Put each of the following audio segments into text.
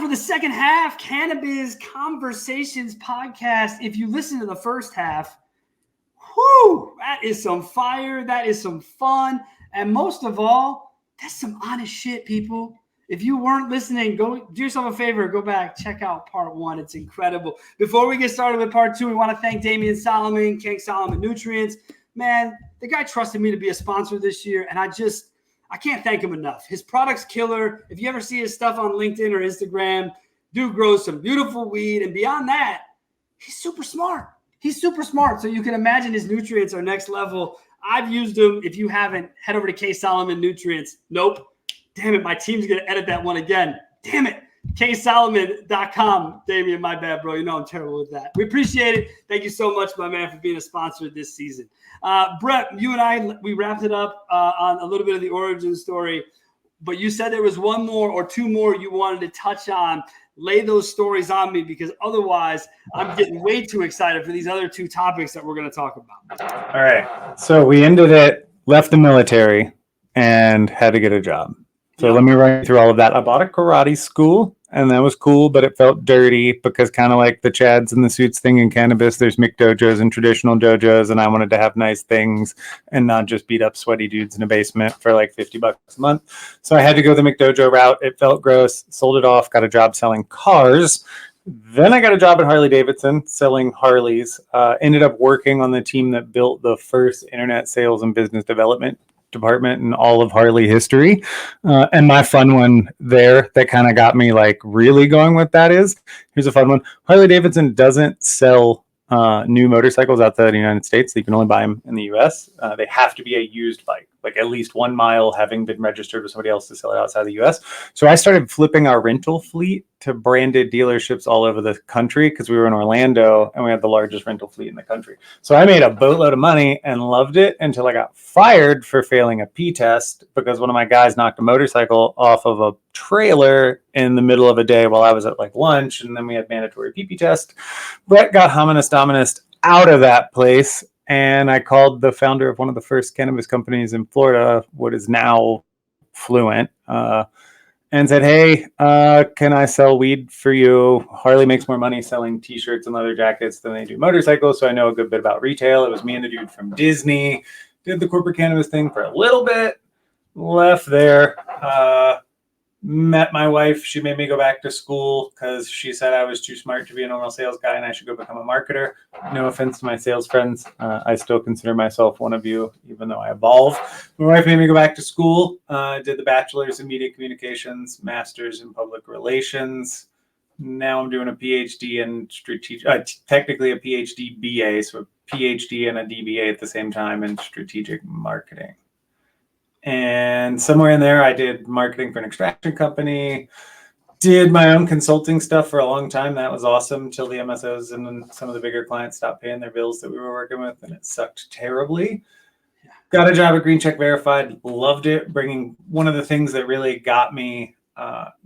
for the second half, Cannabiz Conversations Podcast. If you listen to the first half, that is some fire. That is some fun. And most of all, that's some honest shit, people. If you weren't listening, go do yourself a favor. Go back, check out part 1. It's incredible. Before we get started with part 2, we want to thank Damian Solomon, King Solomon Nutrients. Man, the guy trusted me to be a sponsor this year, and I can't thank him enough. His product's killer. If you ever see his stuff on LinkedIn or Instagram, dude grows some beautiful weed. And beyond that, he's super smart. So you can imagine his nutrients are next level. I've used them. If you haven't, head over to K Solomon Nutrients. Nope. Damn it. My team's going to edit that one again. Damn it. KSolomon.com. Damian, my bad, bro. You know I'm terrible with that. We appreciate it. Thank you so much, my man, for being a sponsor this season. Brett, you and I, we wrapped it up on a little bit of the origin story, but you said there was one more or two more you wanted to touch on. Lay those stories on me, because otherwise I'm getting way too excited for these other 2 topics that we're going to talk about. All right. So we ended it, left the military, and had to get a job. So let me run you through all of that. I bought a karate school, and that was cool, but it felt dirty because kind of like the Chads and the suits thing in cannabis, there's McDojos and traditional dojos, and I wanted to have nice things and not just beat up sweaty dudes in a basement for like $50 a month. So I had to go the McDojo route. It felt gross, sold it off, got a job selling cars. Then I got a job at Harley-Davidson selling Harleys, ended up working on the team that built the first internet sales and business development department in all of Harley history. And my fun one there that kind of got me like really going with that is, here's a fun one. Harley-Davidson doesn't sell new motorcycles outside the United States. You can only buy them in the US. They have to be a used bike, like at least 1 mile having been registered with somebody else to sell it outside the US. So I started flipping our rental fleet to branded dealerships all over the country because we were in Orlando and we had the largest rental fleet in the country. So I made a boatload of money and loved it until I got fired for failing a P test because one of my guys knocked a motorcycle off of a trailer in the middle of a day while I was at like lunch, and then we had mandatory PP test. Brett got hominis dominus out of that place, and I called the founder of one of the first cannabis companies in Florida, what is now Fluent, and said, hey, can I sell weed for you? Harley makes more money selling t-shirts and leather jackets than they do motorcycles, so I know a good bit about retail. It was me and the dude from Disney, did the corporate cannabis thing for a little bit, left there, met my wife. She made me go back to school because she said I was too smart to be a normal sales guy and I should go become a marketer. No offense to my sales friends. I still consider myself one of you, even though I evolve. My wife made me go back to school, did the bachelor's in media communications, master's in public relations. Now I'm doing a PhD in strategic, technically a PhD BA, so a PhD and a DBA at the same time in strategic marketing. And somewhere in there, I did marketing for an extraction company, did my own consulting stuff for a long time. That was awesome till the MSOs and then some of the bigger clients stopped paying their bills that we were working with, and it sucked terribly. Got a job at Green Check Verified, loved it. One of the things that really got me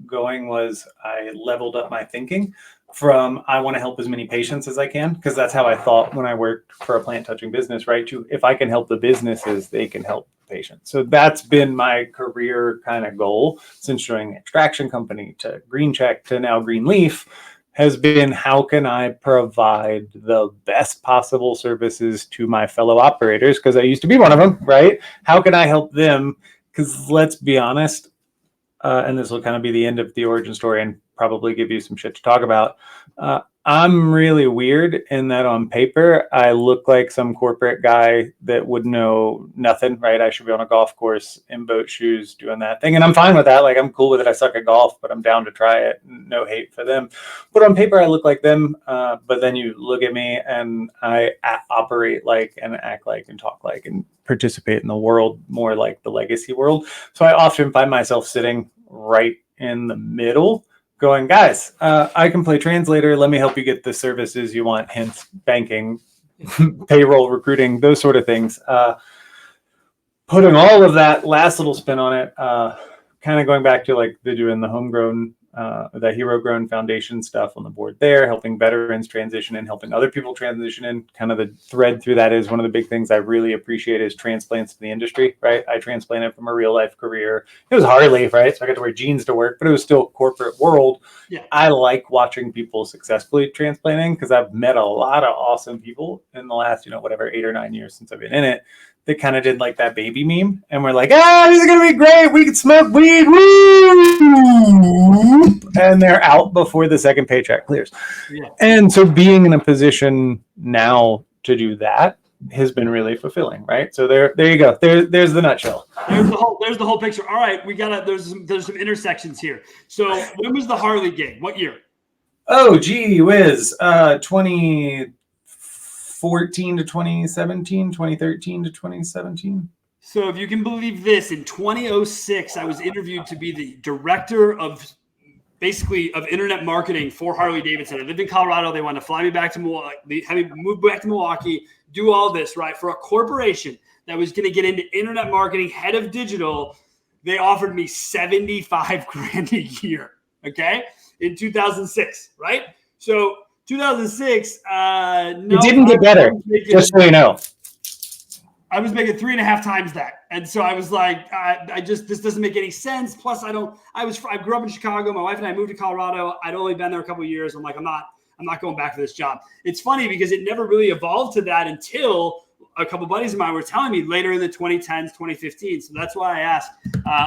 going was I leveled up my thinking from I want to help as many patients as I can, because that's how I thought when I worked for a plant touching business, right? If I can help the businesses, they can help patients. So that's been my career kind of goal since joining the extraction company to Green Check to now Green Leaf, has been how can I provide the best possible services to my fellow operators, because I used to be one of them, right? How can I help them? Because let's be honest, and this will kind of be the end of the origin story and probably give you some shit to talk about. I'm really weird in that on paper, I look like some corporate guy that would know nothing, right? I should be on a golf course in boat shoes doing that thing. And I'm fine with that. Like, I'm cool with it. I suck at golf, but I'm down to try it. No hate for them. But on paper, I look like them. But then you look at me and I operate like and act like and talk like and participate in the world more like the legacy world. So I often find myself sitting right in the middle going, guys, I can play translator. Let me help you get the services you want, hence banking, payroll, recruiting, those sort of things. Putting all of that last little spin on it, kind of going back to like the doing the homegrown the Hero Grown Foundation stuff on the board there, helping veterans transition and helping other people transition in. Kind of the thread through that is one of the big things I really appreciate is transplants to the industry, right? I transplanted from a real life career. It was Harley, right? So I got to wear jeans to work, but it was still corporate world. Yeah. I like watching people successfully transplanting because I've met a lot of awesome people in the last, 8 or 9 years since I've been in it. They kind of did like that baby meme, and we're like, this is gonna be great. We can smoke weed, woo! And they're out before the second paycheck clears. Yeah. And so being in a position now to do that has been really fulfilling, right? So there you go. There's the nutshell. There's the whole picture. All right, there's some intersections here. So when was the Harley gig? What year? Oh, gee whiz. 2014 to 2017, 2013 to 2017. So if you can believe this, in 2006, I was interviewed to be the director of internet marketing for Harley Davidson. I lived in Colorado. They wanted to fly me back to Milwaukee, have me move back to Milwaukee, do all this, right? For a corporation that was going to get into internet marketing, head of digital, they offered me $75,000 a year, okay? In 2006, right? So 2006, it didn't get better, just so you know. I was making 3.5 times that. And so I was like, this doesn't make any sense. Plus I grew up in Chicago. My wife and I moved to Colorado. I'd only been there a couple of years. I'm like, I'm not going back for this job. It's funny because it never really evolved to that until a couple of buddies of mine were telling me later in the 2010s, 2015. So that's why I asked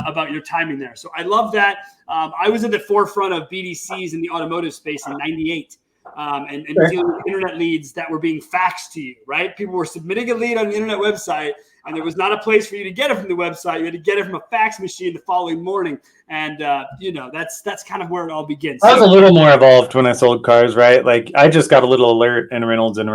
about your timing there. So I love that. I was at the forefront of BDCs in the automotive space in 98. And dealing with internet leads that were being faxed to you, right? People were submitting a lead on an internet website, and there was not a place for you to get it from the website. You had to get it from a fax machine the following morning. And, that's kind of where it all begins. I was a little more evolved when I sold cars, right? Like I just got a little alert in Reynolds. And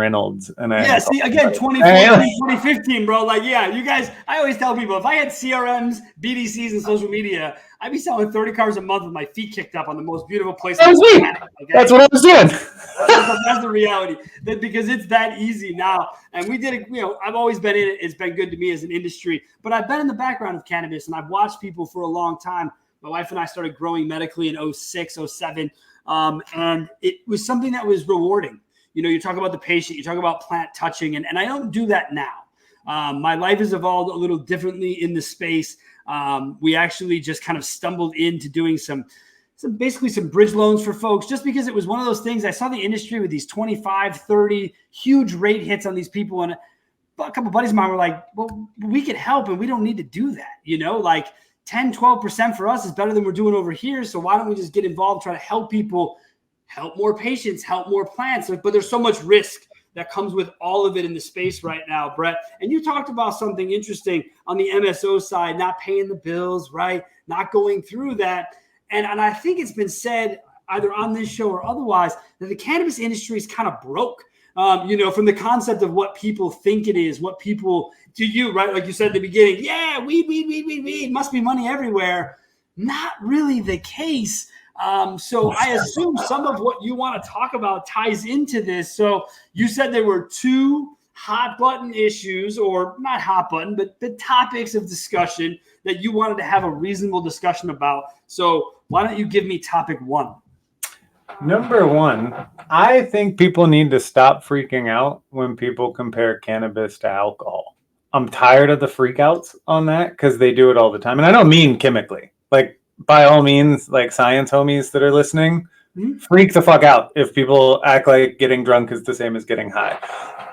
see, again, 2014, 2015, bro. Like, yeah, you guys, I always tell people if I had CRMs, BDCs, and social media, I'd be selling 30 cars a month with my feet kicked up on the most beautiful place. That was me. Okay? That's what I was doing. That's the reality. Because it's that easy now. And we did it, I've always been in it. It's been good to me as an industry. But I've been in the background of cannabis, and I've watched people for a long time. My wife and I started growing medically in 06, 07. And it was something that was rewarding. You talk about the patient, you talk about plant touching, and I don't do that now. My life has evolved a little differently in the space. We actually just kind of stumbled into doing some bridge loans for folks, just because it was one of those things. I saw the industry with these 25, 30 huge rate hits on these people. And a couple of buddies of mine were like, well, we could help and we don't need to do that. Like 10, 12% for us is better than we're doing over here. So why don't we just get involved, try to help people, help more patients, help more plants. But there's so much risk that comes with all of it in the space right now, Brett. And you talked about something interesting on the MSO side, not paying the bills, right? Not going through that. And I think it's been said either on this show or otherwise that the cannabis industry is kind of broke, from the concept of what people think it is, what people to you, right? Like you said at the beginning, yeah, weed, must be money everywhere. Not really the case. So I assume some of what you want to talk about ties into this. So you said there were 2 hot button issues, or not hot button, but the topics of discussion that you wanted to have a reasonable discussion about. So why don't you give me topic 1? Number 1, I think people need to stop freaking out when people compare cannabis to alcohol. I'm tired of the freakouts on that because they do it all the time. And I don't mean chemically. Like, by all means, like science homies that are listening, freak the fuck out if people act like getting drunk is the same as getting high.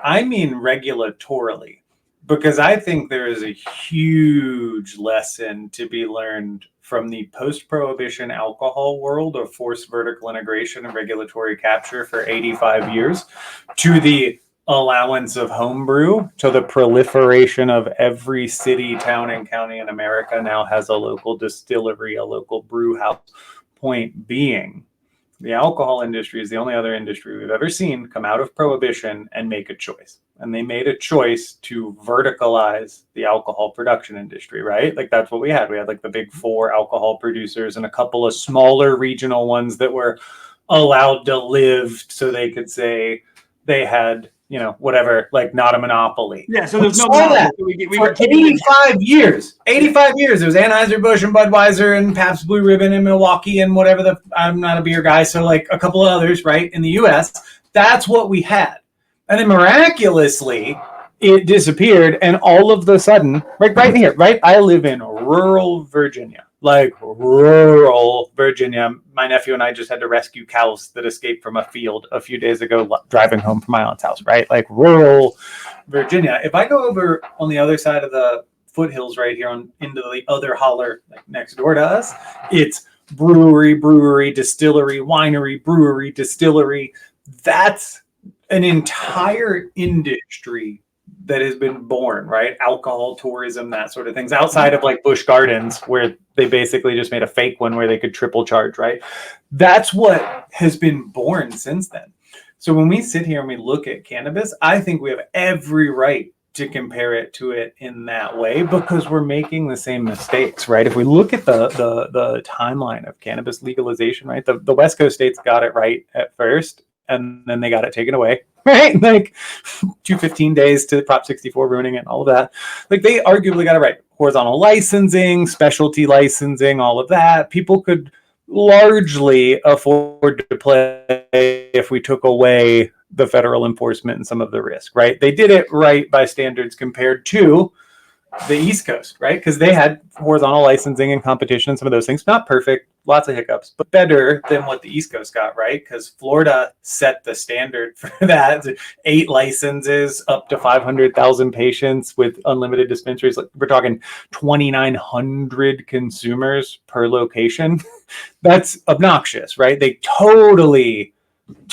I mean regulatorily, because I think there is a huge lesson to be learned from the post-prohibition alcohol world of forced vertical integration and regulatory capture for 85 years to the allowance of homebrew, to the proliferation of every city, town, and county in America now has a local distillery, a local brew house. Point being, the alcohol industry is the only other industry we've ever seen come out of prohibition and make a choice. And they made a choice to verticalize the alcohol production industry, right? Like that's what we had. We had like the big 4 alcohol producers and a couple of smaller regional ones that were allowed to live so they could say they had whatever, like not a monopoly. Yeah, so there's no that monopoly. for 85 years. 85 years. It was Anheuser-Busch and Budweiser and Pabst Blue Ribbon and Milwaukee and whatever I'm not a beer guy, so like a couple of others, right, in the U.S. That's what we had. And then miraculously, it disappeared, and all of the sudden, right here, right? I live in rural Virginia. Like rural Virginia. My nephew and I just had to rescue cows that escaped from a field a few days ago driving home from my aunt's house, right? Like rural Virginia. If I go over on the other side of the foothills right here into the other holler, like next door to us, it's brewery, distillery, winery, brewery, distillery. That's an entire industry that has been born, right? Alcohol, tourism, that sort of things, outside of like Busch Gardens, where they basically just made a fake one where they could triple charge, right? That's what has been born since then. So when we sit here and we look at cannabis, I think we have every right to compare it to it in that way, because we're making the same mistakes, right? If we look at the timeline of cannabis legalization, right? The West Coast states got it right at first, and then they got it taken away, right? Like 215 days to Prop 64 ruining it and all of that. Like they arguably got it right. Horizontal licensing, specialty licensing, all of that. People could largely afford to play if we took away the federal enforcement and some of the risk, right? They did it right by standards compared to the East Coast, right? Because they had horizontal licensing and competition and some of those things. Not perfect, lots of hiccups, but better than what the East Coast got, right? Because Florida set the standard for that. 8 licenses, up to 500,000 patients with unlimited dispensaries. Like we're talking 2,900 consumers per location. That's obnoxious, right? They totally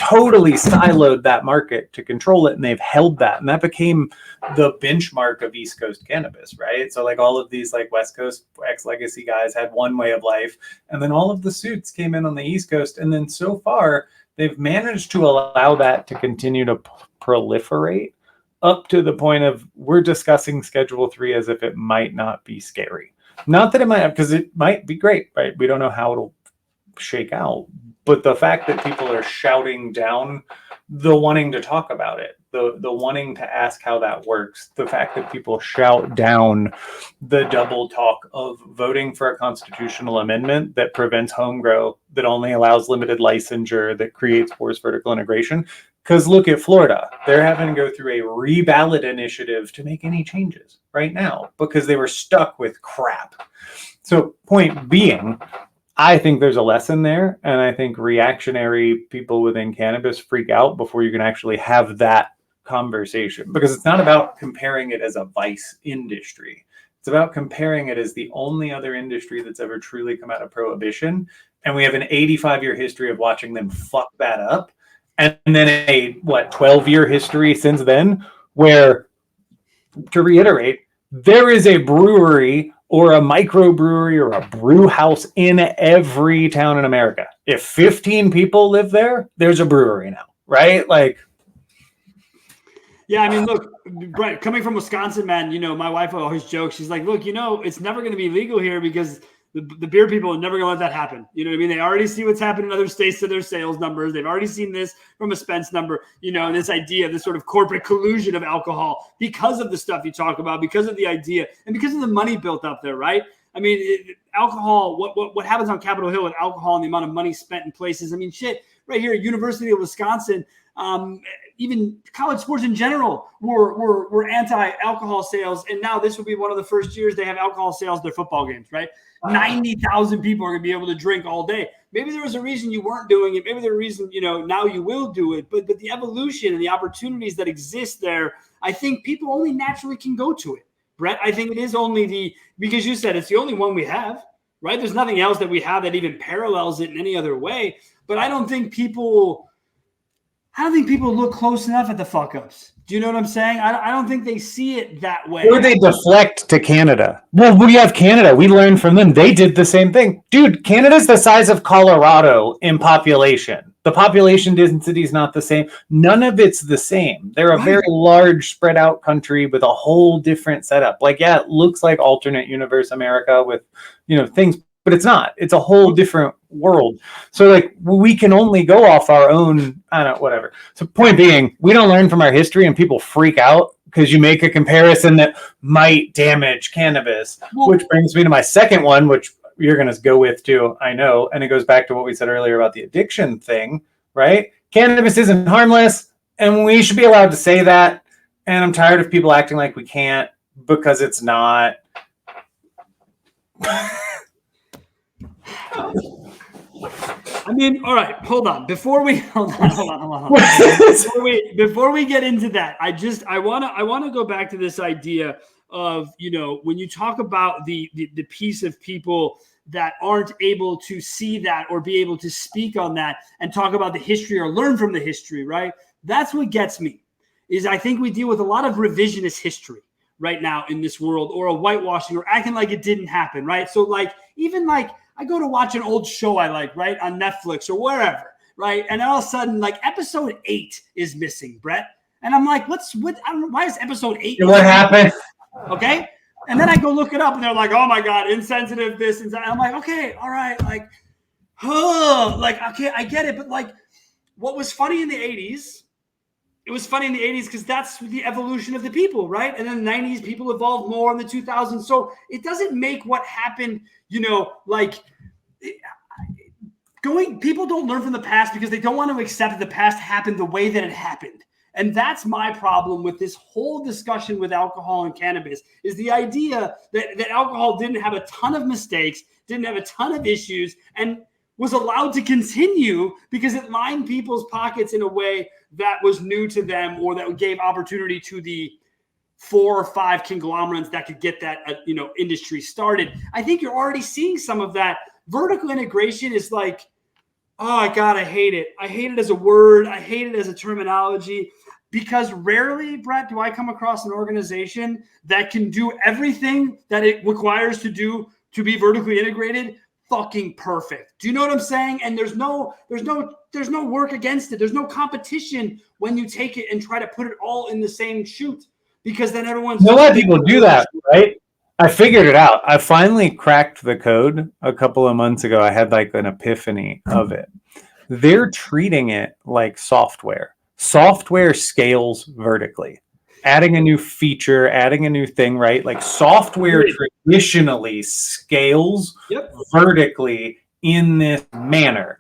siloed that market to control it, and they've held that, and that became the benchmark of East Coast cannabis, right? So like all of these like West Coast ex-legacy guys had one way of life, and then all of the suits came in on the East Coast, and then so far they've managed to allow that to continue to proliferate up to the point of we're discussing Schedule 3 as if it might not be scary. Not that it might have, because it might be great, right? We don't know how it'll shake out. But the fact that people are shouting down the wanting to talk about it, the wanting to ask how that works, the fact that people shout down the double talk of voting for a constitutional amendment that prevents home grow, that only allows limited licensure, that creates forced vertical integration. Because look at Florida. They're having to go through a reballot initiative to make any changes right now because they were stuck with crap. So point being, I think there's a lesson there, and I think reactionary people within cannabis freak out before you can actually have that conversation, because it's not about comparing it as a vice industry. It's about comparing it as the only other industry that's ever truly come out of prohibition, and we have an 85-year history of watching them fuck that up, and then a 12-year history since then where, to reiterate, there is a brewery or a microbrewery or a brew house in every town in America. If 15 people live there, there's a brewery now, right? Like, yeah, I mean, look, Brett, coming from Wisconsin, man, my wife always jokes. She's like, look, it's never going to be legal here because the beer people are never going to let that happen. You know what I mean? They already see what's happened in other states to their sales numbers. They've already seen this from a Spence number, and this idea, this sort of corporate collusion of alcohol because of the stuff you talk about, because of the idea, and because of the money built up there, right? I mean, alcohol, what happens on Capitol Hill with alcohol and the amount of money spent in places. I mean, shit, right here at University of Wisconsin, even college sports in general were anti-alcohol sales. And now this will be one of the first years they have alcohol sales at their football games, right? 90,000 people are going to be able to drink all day. Maybe there was a reason you weren't doing it. Maybe there's a reason, now you will do it. But the evolution and the opportunities that exist there, I think people only naturally can go to it. Brett, I think it is only because you said it's the only one we have, right? There's nothing else that we have that even parallels it in any other way. But I don't think people look close enough at the fuck ups. Do you know what I'm saying? I don't think they see it that way. Or they deflect to Canada. Well, we have Canada. We learned from them. They did the same thing. Dude, Canada's the size of Colorado in population. The population density is not the same. None of it's the same. They're a very large, spread out country with a whole different setup. Like, yeah, it looks like alternate universe America with, things but it's not. It's a whole different world. So like we can only go off our own, I don't know, whatever. So point being, we don't learn from our history, and people freak out because you make a comparison that might damage cannabis, which brings me to my second one, which you're going to go with too, I know. And it goes back to what we said earlier about the addiction thing, right? Cannabis isn't harmless, and we should be allowed to say that. And I'm tired of people acting like we can't because it's not. I mean, all right, hold on. Before we before we get into that, I want to go back to this idea of, you know, when you talk about the piece of people that aren't able to see that or be able to speak on that and talk about the history or learn from the history, right? That's what gets me, is I think we deal with a lot of revisionist history right now in this world, or a whitewashing, or acting like it didn't happen, right? So like, even like, I go to watch an old show I like, right, on Netflix or wherever, right? And all of a sudden, like, episode 8 is missing, Brett. And I'm like, what? I don't know, why is episode 8? What happened? Okay. And then I go look it up, and they're like, oh my God, insensitive, this and that. I'm like, okay, all right. Like, okay, I get it. But like, what was funny in the 80s, it was funny in the 80s because that's the evolution of the people, right? And then the 90s, people evolved more in the 2000s. So it doesn't make what happened, you know, like people don't learn from the past because they don't want to accept that the past happened the way that it happened. And that's my problem with this whole discussion with alcohol and cannabis, is the idea that alcohol didn't have a ton of mistakes, didn't have a ton of issues, and was allowed to continue because it lined people's pockets in a way that was new to them, or that gave opportunity to the 4 or 5 conglomerates that could get that industry started. I think you're already seeing some of that. Vertical integration is like, oh God, I hate it. I hate it as a word. I hate it as a terminology, because rarely, Brett, do I come across an organization that can do everything that it requires to do to be vertically integrated fucking perfect. Do you know what I'm saying? And there's no work against it. There's no competition when you take it and try to put it all in the same chute, because then everyone's. A lot of people do that, right? I figured it out. I finally cracked the code a couple of months ago. I had like an epiphany of it. They're treating it like software. Software scales vertically. Adding a new feature, adding a new thing, right? Like software traditionally scales vertically in this manner.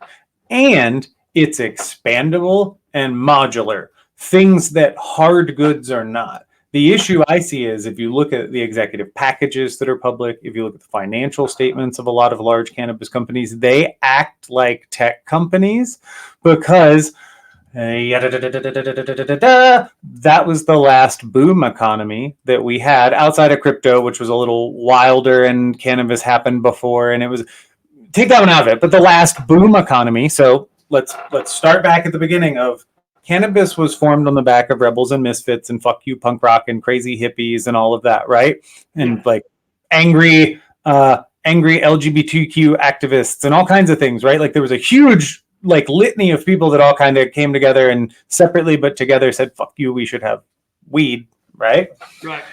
And it's expandable and modular. Things that hard goods are not. The issue I see is, if you look at the executive packages that are public, if you look at the financial statements of a lot of large cannabis companies, they act like tech companies because that was the last boom economy that we had outside of crypto, which was a little wilder, and cannabis happened before, and it was, take that one out of it. But the last boom economy. So let's start back at the beginning of cannabis was formed on the back of rebels and misfits and fuck you punk rock and crazy hippies and all of that, right? And like angry LGBTQ activists and all kinds of things, right? Like there was a huge like litany of people that all kind of came together and separately but together said, fuck you, we should have weed, right? Right.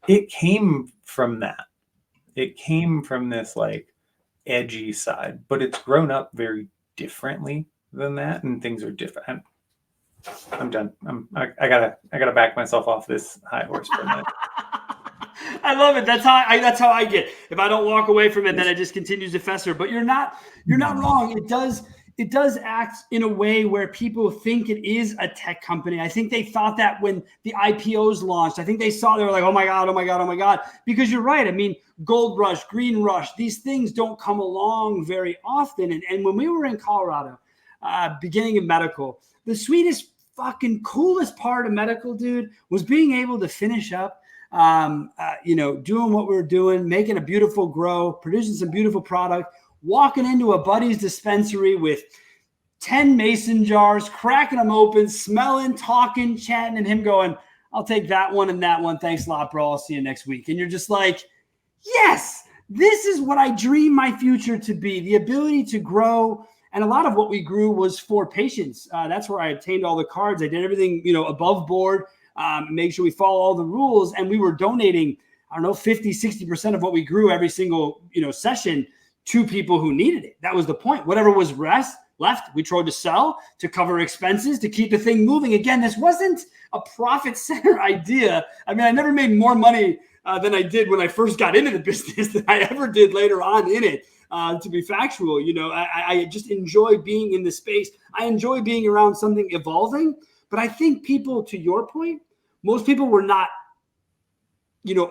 It came from that. It came from this like edgy side, but it's grown up very differently than that, and things are different. I'm done. I gotta back myself off this high horse for a minute. I love it. That's how I get. If I don't walk away from it, then it just continues to fester. But you're not wrong. It does act in a way where people think it is a tech company. I think they thought that when the IPOs launched. I think they were like, oh my God. Because you're right. I mean, gold rush, green rush, these things don't come along very often. And when we were in Colorado, beginning of medical, the sweetest fucking coolest part of medical, dude, was being able to finish up doing what we were doing, making a beautiful grow, producing some beautiful product, walking into a buddy's dispensary with 10 mason jars, cracking them open, smelling, talking, chatting, and him going, I'll take that one and that one. Thanks a lot, bro. I'll see you next week. And you're just like, yes, this is what I dream my future to be, the ability to grow. And a lot of what we grew was for patients. That's where I obtained all the cards. I did everything, above board. Make sure we follow all the rules. And we were donating I don't know, 50, 60% of what we grew every single, session to people who needed it. That was the point. Whatever was left, we tried to sell to cover expenses, to keep the thing moving. Again, this wasn't a profit center idea. I mean, I never made more money than I did when I first got into the business than I ever did later on in it. To be factual, I just enjoy being in the space. I enjoy being around something evolving. But I think people, to your point, most people were not,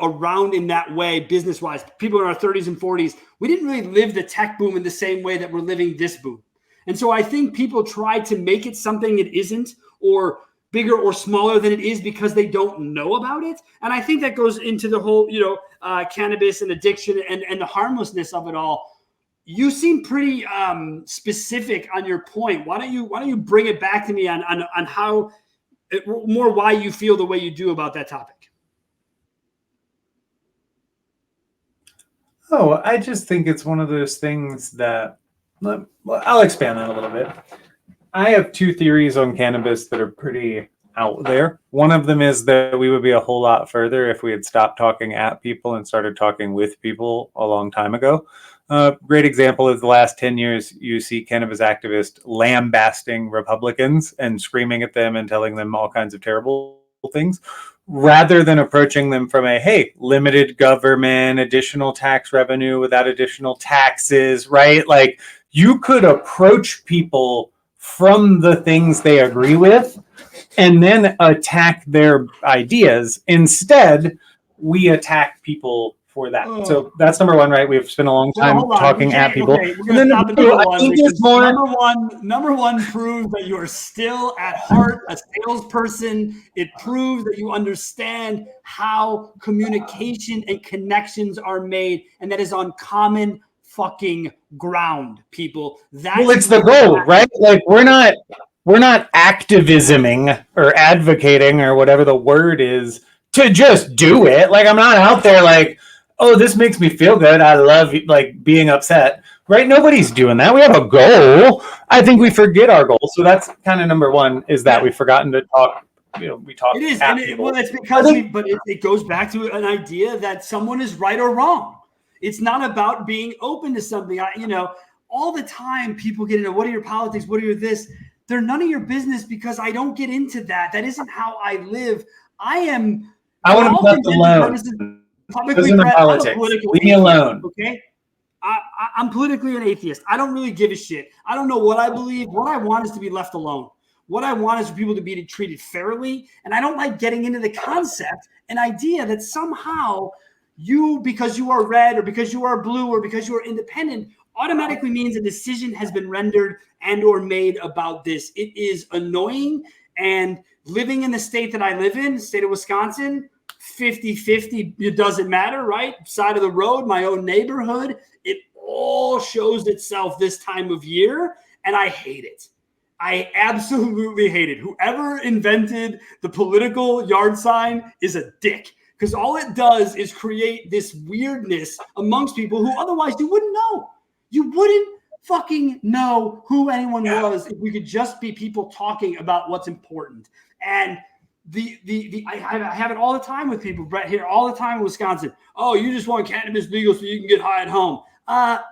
around in that way business-wise. People in our 30s and 40s, we didn't really live the tech boom in the same way that we're living this boom. And so I think people try to make it something it isn't, or bigger or smaller than it is, because they don't know about it. And I think that goes into the whole, cannabis and addiction and the harmlessness of it all. You seem pretty specific on your point. Why don't you bring it back to me on how more why you feel the way you do about that topic? Oh, I just think it's one of those things that, well, I'll expand on a little bit. I have two theories on cannabis that are pretty out there. One of them is that we would be a whole lot further if we had stopped talking at people and started talking with people a long time ago. Great example is the last 10 years, you see cannabis activists lambasting Republicans and screaming at them and telling them all kinds of terrible things, rather than approaching them from a, hey, limited government, additional tax revenue without additional taxes, right? Like, you could approach people from the things they agree with and then attack their ideas. Instead, we attack people for that. So that's number one, right? We've spent a long time talking at people. Okay, we're going to stop at number one proves that you are still at heart a salesperson. It proves that you understand how communication and connections are made, and that is on common fucking ground, people. It's the goal, right? Like, we're not activisming or advocating or whatever the word is to just do it. Like, I'm not out there like, oh, this makes me feel good, I love like being upset, right? Nobody's doing that. We have a goal. I think we forget our goal. So that's kind of number one, is that we've forgotten to talk. We talk. It is, well, it's because it goes back to an idea that someone is right or wrong. It's not about being open to something. All the time people get into, what are your politics? What are your this? They're none of your business, because I don't get into that. That isn't how I live. I want to be left alone. Publicly politics. Leave me alone. Okay. I'm politically an atheist. I don't really give a shit. I don't know what I believe. What I want is to be left alone. What I want is for people to be treated fairly. And I don't like getting into the concept, an idea that somehow you, because you are red or because you are blue or because you are independent, automatically means a decision has been rendered and or made about this. It is annoying. And living in the state that I live in, the state of Wisconsin, 50-50, it doesn't matter, right? Side of the road, my own neighborhood, it all shows itself this time of year, and I hate it. I absolutely hate it. Whoever invented the political yard sign is a dick, because all it does is create this weirdness amongst people who otherwise you wouldn't know. You wouldn't fucking know who anyone was if we could just be people talking about what's important. And I have it all the time with people, Brett, here all the time in Wisconsin. Oh, you just want cannabis legal so you can get high at home.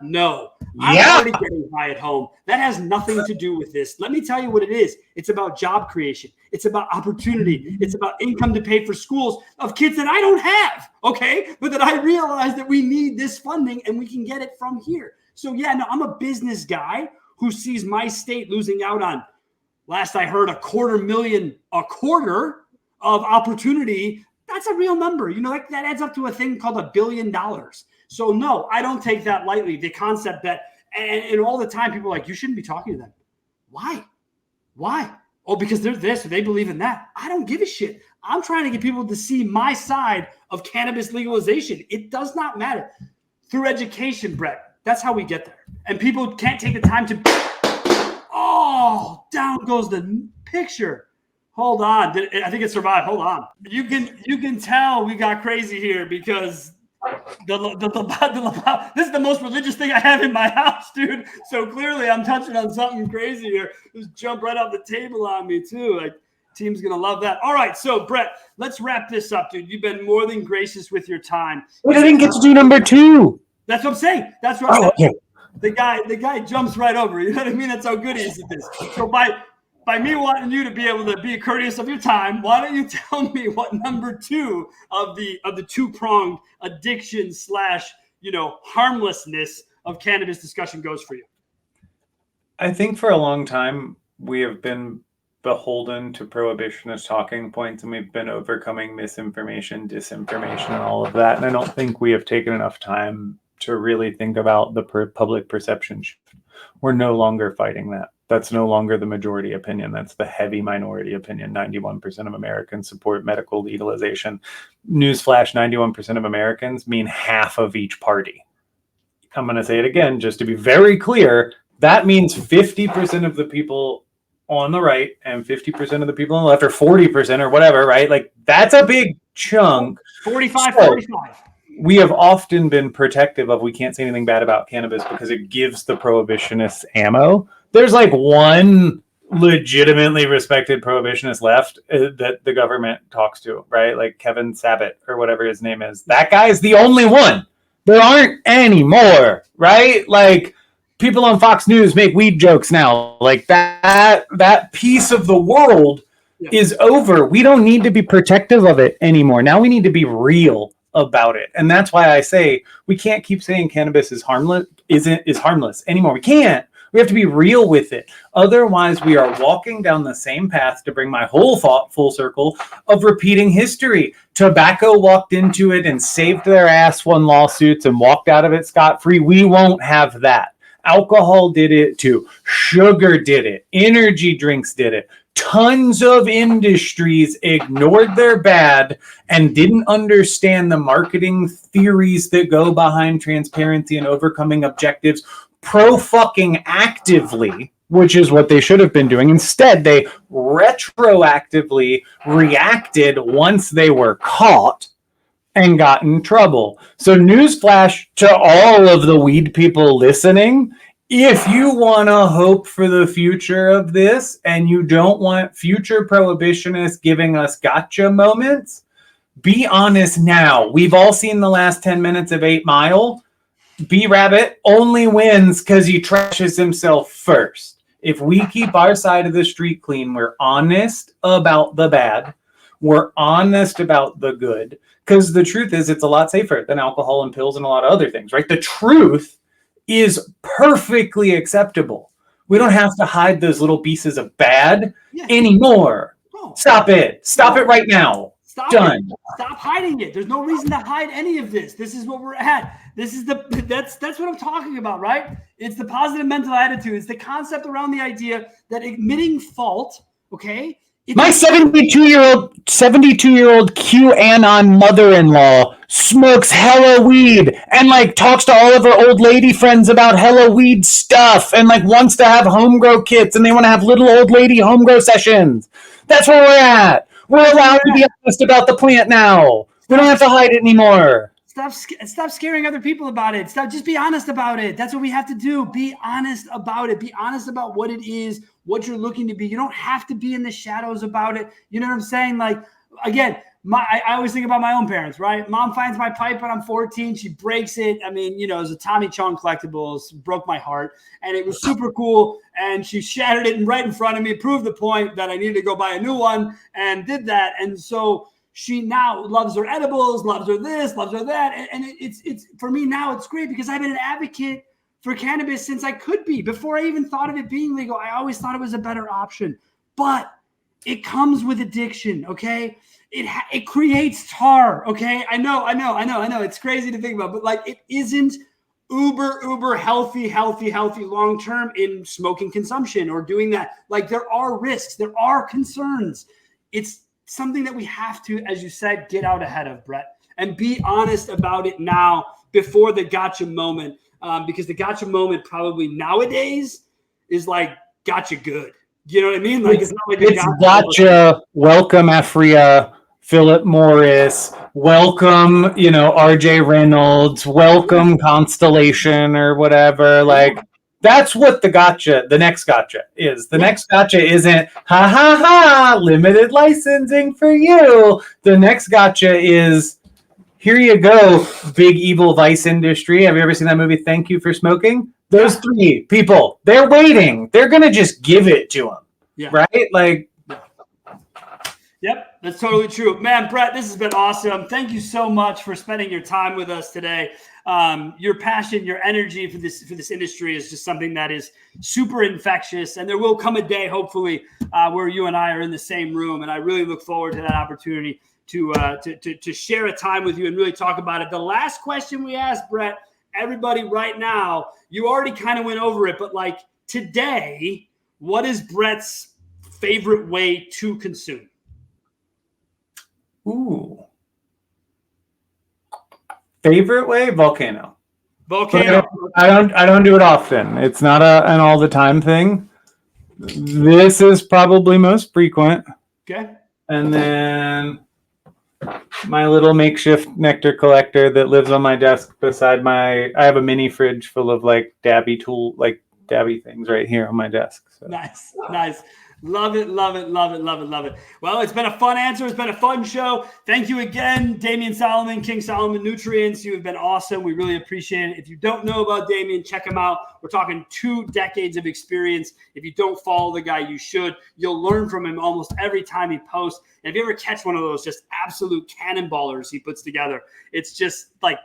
No, I'm already getting high at home. That has nothing to do with this. Let me tell you what it is. It's about job creation. It's about opportunity. It's about income to pay for schools of kids that I don't have. Okay. But that I realize that we need this funding and we can get it from here. So I'm a business guy who sees my state losing out on, last I heard, $250,000 of opportunity. That's a real number. That adds up to a thing called $1 billion. So no, I don't take that lightly. The concept that, and all the time people are like, you shouldn't be talking to them. Why? Oh, because they're this or they believe in that. I don't give a shit. I'm trying to get people to see my side of cannabis legalization. It does not matter. Through education, Brett. That's how we get there. And people can't take the time to, down goes the picture. Hold on. I think it survived. Hold on. You can tell we got crazy here because this is the most religious thing I have in my house, dude. So clearly I'm touching on something crazy here. Just jump right off the table on me too. Like, Team's going to love that. All right. So, Brett, let's wrap this up, dude. You've been more than gracious with your time. Wait, I didn't get to do number 2. That's what I'm saying. That's what okay. The guy jumps right over. You know what I mean? That's how good he is at this. So by me wanting you to be able to be courteous of your time, why don't you tell me what number 2 of the two-pronged addiction / harmlessness of cannabis discussion goes for you? I think for a long time we have been beholden to prohibitionist talking points, and we've been overcoming misinformation, disinformation, and all of that. And I don't think we have taken enough time to really think about the public perception shift. We're no longer fighting that. That's no longer the majority opinion. That's the heavy minority opinion. 91% of Americans support medical legalization. Newsflash, 91% of Americans mean half of each party. I'm going to say it again, just to be very clear. That means 50% of the people on the right and 50% of the people on the left, or 40% or whatever, right? Like, that's a big chunk. 45. We have often been protective of, we can't say anything bad about cannabis because it gives the prohibitionists ammo. There's like one legitimately respected prohibitionist left that the government talks to, right? Like Kevin Sabet or whatever his name is. That guy's the only one. There aren't any more, right? Like, people on Fox News make weed jokes now. Like, that piece of the world is over. We don't need to be protective of it anymore. Now we need to be real about it. And that's why I say we can't keep saying cannabis is harmless anymore. We can't. We have to be real with it. Otherwise, we are walking down the same path, to bring my whole thought full circle, of repeating history. Tobacco walked into it and saved their ass, won lawsuits, and walked out of it scot-free. We won't have that. Alcohol did it too. Sugar did it. Energy drinks did it. Tons of industries ignored their bad and didn't understand the marketing theories that go behind transparency and overcoming objectives pro-fucking actively, which is what they should have been doing. Instead, they retroactively reacted once they were caught and got in trouble. So newsflash to all of the weed people listening: if you want to hope for the future of this and you don't want future prohibitionists giving us gotcha moments, be honest now. We've all seen the last 10 minutes of 8 Mile. B-Rabbit only wins because he trashes himself first. If we keep our side of the street clean, we're honest about the bad, we're honest about the good, because the truth is it's a lot safer than alcohol and pills and a lot of other things, right? The truth is perfectly acceptable. We don't have to hide those little pieces of bad anymore. No. Stop it. Stop it right now. Done. Stop hiding it. There's no reason to hide any of this. This is what we're at. This is that's what I'm talking about, right? It's the positive mental attitude. It's the concept around the idea that admitting fault, okay? My 72-year-old QAnon mother-in-law smokes hella weed and like talks to all of her old lady friends about hella weed stuff and like wants to have homegrow kits and they want to have little old lady homegrow sessions. That's where we're at. We're allowed to be honest about the plant now. We don't have to hide it anymore. Stop scaring other people about it. Just be honest about it. That's what we have to do. Be honest about it. Be honest about what it is, what you're looking to be. You don't have to be in the shadows about it. You know what I'm saying? Like, again, I always think about my own parents, right? Mom finds my pipe when I'm 14. She breaks it. I mean, it was a Tommy Chong collectibles, broke my heart. And it was super cool. And she shattered it right in front of me, proved the point that I needed to go buy a new one, and did that. And so she now loves her edibles, loves her this, loves her that. And it's for me now, it's great because I've been an advocate for cannabis since I could be. Before I even thought of it being legal, I always thought it was a better option. But it comes with addiction, okay? It creates tar, okay? I know. It's crazy to think about, but like it isn't uber healthy long-term in smoking consumption or doing that. Like there are risks, there are concerns. It's something that we have to, as you said, get out ahead of, Brett, and be honest about it now before the gotcha moment. Because the gotcha moment probably nowadays is like gotcha good. You know what I mean? Like it's not like it's gotcha. Welcome Afria, Philip Morris. Welcome, RJ Reynolds. Welcome Constellation or whatever. Like That's what the next gotcha is. The next gotcha isn't, ha ha ha, limited licensing for you. The next gotcha is, here you go, big evil vice industry. Have you ever seen that movie, Thank You for Smoking? Those three people, they're waiting. They're going to just give it to them. Yeah. Right? Like, yep, that's totally true. Man, Brett, this has been awesome. Thank you so much for spending your time with us today. Your passion, your energy for this industry is just something that is super infectious. And there will come a day, hopefully, where you and I are in the same room. And I really look forward to that opportunity to share a time with you and really talk about it. The last question we asked, Brett, everybody right now, you already kind of went over it, but like today, what is Brett's favorite way to consume? Ooh. Favorite way? Volcano. I don't do it often. It's not an all the time thing. This is probably most frequent. Okay. And then my little makeshift nectar collector that lives on my desk beside I have a mini fridge full of like dabby things right here on my desk. So. Nice. Love it. Well, it's been a fun answer. It's been a fun show. Thank you again, Damian Solomon, King Solomon Nutrients. You have been awesome. We really appreciate it. If you don't know about Damian, check him out. We're talking 2 decades of experience. If you don't follow the guy, you should. You'll learn from him almost every time he posts. And if you ever catch one of those just absolute cannonballers he puts together, it's just like,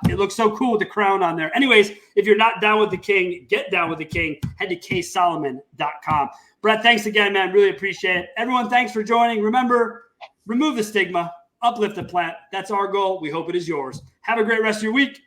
it looks so cool with the crown on there. Anyways, if you're not down with the king, get down with the king. Head to ksolomon.com. Brett, thanks again, man. Really appreciate it. Everyone, thanks for joining. Remember, remove the stigma, uplift the plant. That's our goal. We hope it is yours. Have a great rest of your week.